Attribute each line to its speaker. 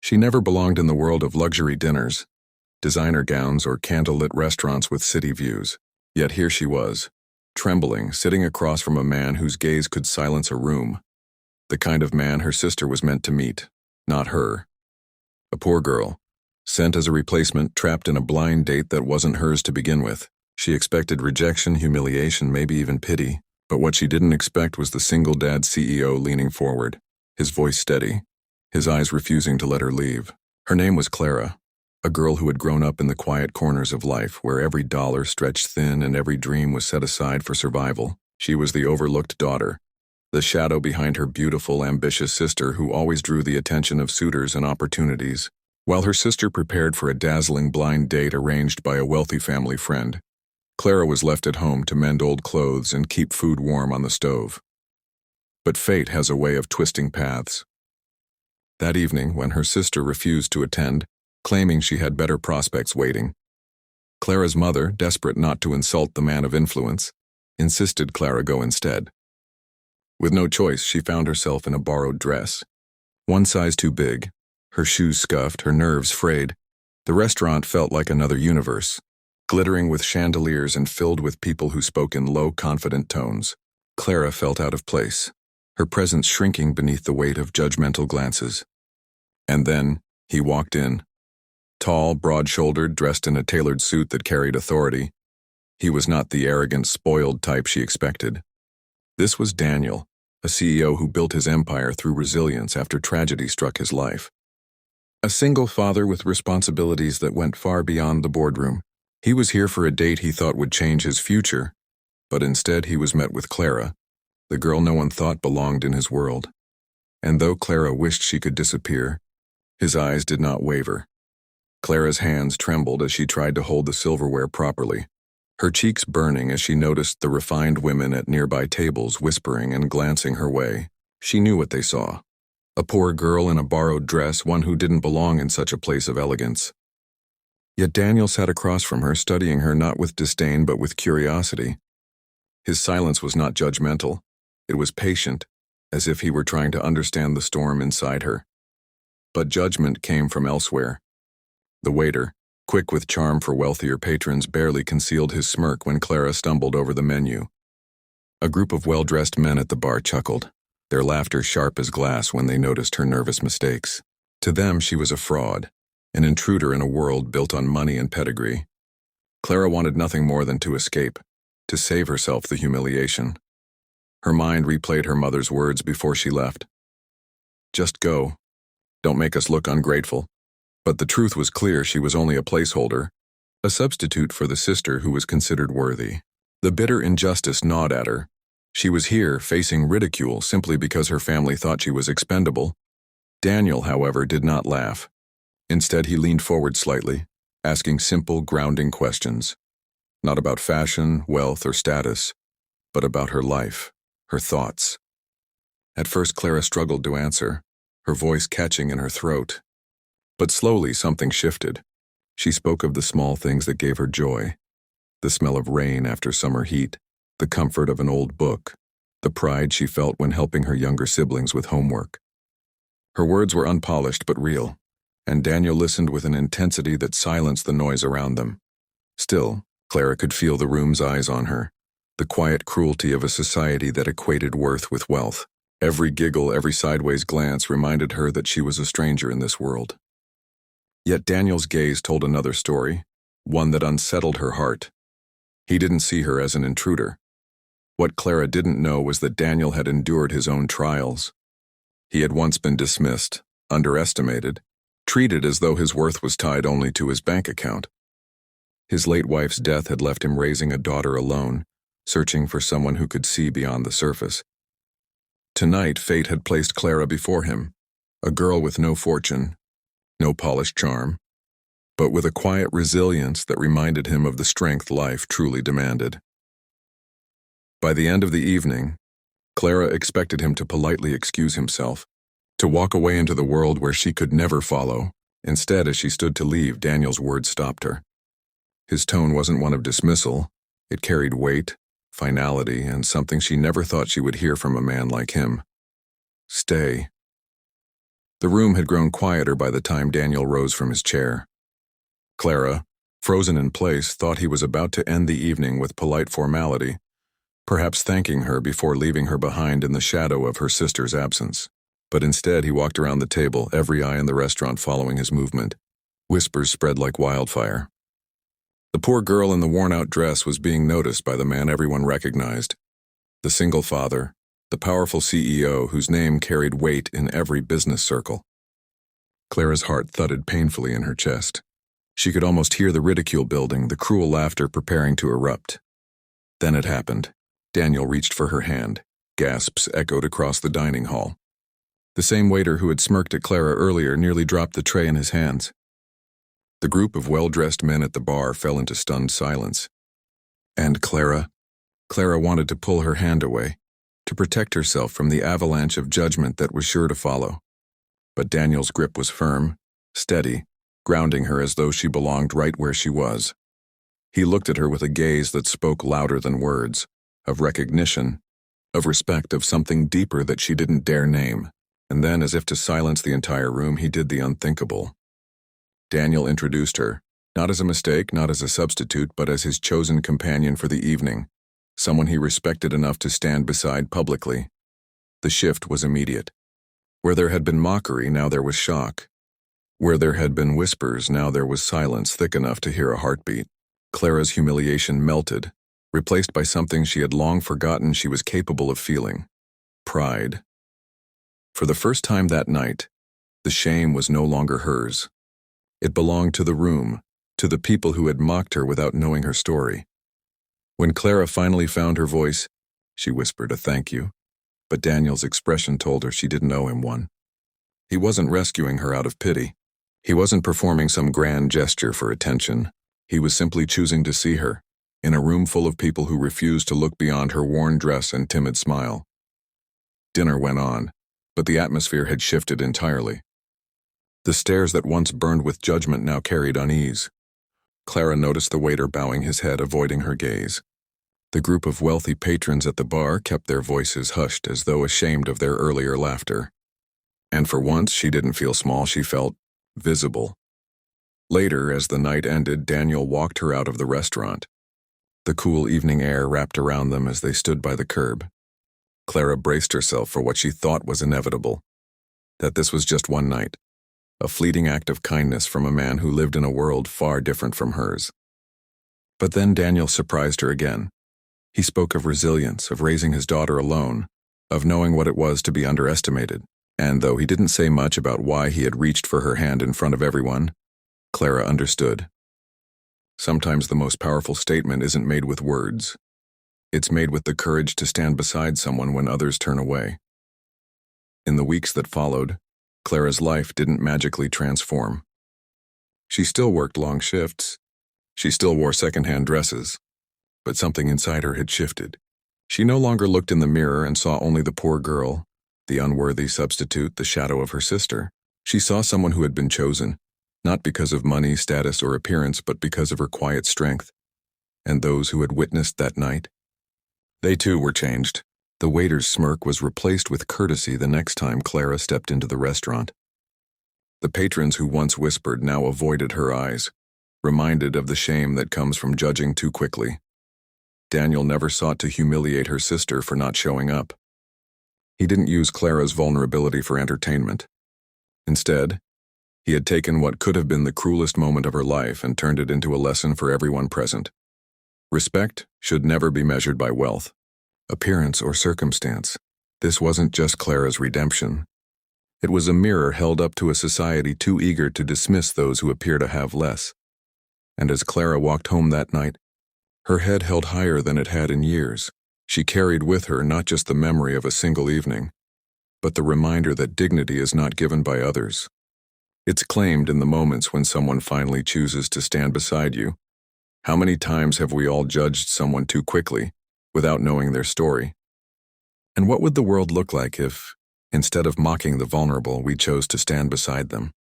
Speaker 1: She never belonged in the world of luxury dinners, designer gowns, or candlelit restaurants with city views. Yet here she was, trembling, sitting across from a man whose gaze could silence a room. The kind of man her sister was meant to meet, not her. A poor girl, sent as a replacement, trapped in a blind date that wasn't hers to begin with. She expected rejection, humiliation, maybe even pity, but what she didn't expect was the single dad CEO leaning forward, his voice steady, his eyes refusing to let her leave. Her name was Clara, a girl who had grown up in the quiet corners of life where every dollar stretched thin and every dream was set aside for survival. She was the overlooked daughter, the shadow behind her beautiful, ambitious sister who always drew the attention of suitors and opportunities. While her sister prepared for a dazzling blind date arranged by a wealthy family friend, Clara was left at home to mend old clothes and keep food warm on the stove. But fate has a way of twisting paths. That evening, when her sister refused to attend, claiming she had better prospects waiting, Clara's mother, desperate not to insult the man of influence, insisted Clara go instead. With no choice, she found herself in a borrowed dress, one size too big, her shoes scuffed, her nerves frayed. The restaurant felt like another universe, glittering with chandeliers and filled with people who spoke in low, confident tones. Clara felt out of place, her presence shrinking beneath the weight of judgmental glances. And then, he walked in. Tall, broad-shouldered, dressed in a tailored suit that carried authority. He was not the arrogant, spoiled type she expected. This was Daniel, a CEO who built his empire through resilience after tragedy struck his life. A single father with responsibilities that went far beyond the boardroom. He was here for a date he thought would change his future, but instead he was met with Clara, the girl no one thought belonged in his world. And though Clara wished she could disappear, his eyes did not waver. Clara's hands trembled as she tried to hold the silverware properly, her cheeks burning as she noticed the refined women at nearby tables whispering and glancing her way. She knew what they saw. A poor girl in a borrowed dress, one who didn't belong in such a place of elegance. Yet Daniel sat across from her, studying her not with disdain but with curiosity. His silence was not judgmental. It was patient, as if he were trying to understand the storm inside her. But judgment came from elsewhere. The waiter, quick with charm for wealthier patrons, barely concealed his smirk when Clara stumbled over the menu. A group of well-dressed men at the bar chuckled, their laughter sharp as glass when they noticed her nervous mistakes. To them, she was a fraud, an intruder in a world built on money and pedigree. Clara wanted nothing more than to escape, to save herself the humiliation. Her mind replayed her mother's words before she left. Just go. Don't make us look ungrateful. But the truth was clear: she was only a placeholder, a substitute for the sister who was considered worthy. The bitter injustice gnawed at her. She was here, facing ridicule simply because her family thought she was expendable. Daniel, however, did not laugh. Instead, he leaned forward slightly, asking simple, grounding questions. Not about fashion, wealth, or status, but about her life, her thoughts. At first, Clara struggled to answer, her voice catching in her throat. But slowly, something shifted. She spoke of the small things that gave her joy. The smell of rain after summer heat, the comfort of an old book, the pride she felt when helping her younger siblings with homework. Her words were unpolished but real, and Daniel listened with an intensity that silenced the noise around them. Still, Clara could feel the room's eyes on her, the quiet cruelty of a society that equated worth with wealth. Every giggle, every sideways glance reminded her that she was a stranger in this world. Yet Daniel's gaze told another story, one that unsettled her heart. He didn't see her as an intruder. What Clara didn't know was that Daniel had endured his own trials. He had once been dismissed, underestimated, treated as though his worth was tied only to his bank account. His late wife's death had left him raising a daughter alone, searching for someone who could see beyond the surface. Tonight, fate had placed Clara before him, a girl with no fortune, no polished charm, but with a quiet resilience that reminded him of the strength life truly demanded. By the end of the evening, Clara expected him to politely excuse himself, to walk away into the world where she could never follow. Instead, as she stood to leave, Daniel's words stopped her. His tone wasn't one of dismissal. It carried weight, finality, and something she never thought she would hear from a man like him. Stay. The room had grown quieter by the time Daniel rose from his chair. Clara, frozen in place, thought he was about to end the evening with polite formality, perhaps thanking her before leaving her behind in the shadow of her sister's absence. But instead he walked around the table, every eye in the restaurant following his movement. Whispers spread like wildfire. The poor girl in the worn-out dress was being noticed by the man everyone recognized. The single father, the powerful CEO whose name carried weight in every business circle. Clara's heart thudded painfully in her chest. She could almost hear the ridicule building, the cruel laughter preparing to erupt. Then it happened. Daniel reached for her hand. Gasps echoed across the dining hall. The same waiter who had smirked at Clara earlier nearly dropped the tray in his hands. The group of well-dressed men at the bar fell into stunned silence. And Clara wanted to pull her hand away, to protect herself from the avalanche of judgment that was sure to follow. But Daniel's grip was firm, steady, grounding her as though she belonged right where she was. He looked at her with a gaze that spoke louder than words, of recognition, of respect, of something deeper that she didn't dare name. And then, as if to silence the entire room, he did the unthinkable. Daniel introduced her, not as a mistake, not as a substitute, but as his chosen companion for the evening, someone he respected enough to stand beside publicly. The shift was immediate. Where there had been mockery, now there was shock. Where there had been whispers, now there was silence thick enough to hear a heartbeat. Clara's humiliation melted, replaced by something she had long forgotten she was capable of feeling: pride. For the first time that night, the shame was no longer hers. It belonged to the room, to the people who had mocked her without knowing her story. When Clara finally found her voice, she whispered a thank you, but Daniel's expression told her she didn't owe him one. He wasn't rescuing her out of pity. He wasn't performing some grand gesture for attention. He was simply choosing to see her, in a room full of people who refused to look beyond her worn dress and timid smile. Dinner went on, but the atmosphere had shifted entirely. The stares that once burned with judgment now carried unease. Clara noticed the waiter bowing his head, avoiding her gaze. The group of wealthy patrons at the bar kept their voices hushed as though ashamed of their earlier laughter. And for once, she didn't feel small, she felt visible. Later, as the night ended, Daniel walked her out of the restaurant. The cool evening air wrapped around them as they stood by the curb. Clara braced herself for what she thought was inevitable. That this was just one night. A fleeting act of kindness from a man who lived in a world far different from hers. But then Daniel surprised her again. He spoke of resilience, of raising his daughter alone, of knowing what it was to be underestimated. And though he didn't say much about why he had reached for her hand in front of everyone, Clara understood. Sometimes the most powerful statement isn't made with words. It's made with the courage to stand beside someone when others turn away. In the weeks that followed, Clara's life didn't magically transform. She still worked long shifts. She still wore secondhand dresses. But something inside her had shifted. She no longer looked in the mirror and saw only the poor girl, the unworthy substitute, the shadow of her sister. She saw someone who had been chosen, not because of money, status, or appearance, but because of her quiet strength. And those who had witnessed that night? They too were changed. The waiter's smirk was replaced with courtesy the next time Clara stepped into the restaurant. The patrons who once whispered now avoided her eyes, reminded of the shame that comes from judging too quickly. Daniel never sought to humiliate her sister for not showing up. He didn't use Clara's vulnerability for entertainment. Instead, he had taken what could have been the cruelest moment of her life and turned it into a lesson for everyone present. Respect should never be measured by wealth, appearance, or circumstance. This wasn't just Clara's redemption. It was a mirror held up to a society too eager to dismiss those who appear to have less. And as Clara walked home that night, her head held higher than it had in years. She carried with her not just the memory of a single evening, but the reminder that dignity is not given by others. It's claimed in the moments when someone finally chooses to stand beside you. How many times have we all judged someone too quickly, without knowing their story? And what would the world look like if, instead of mocking the vulnerable, we chose to stand beside them?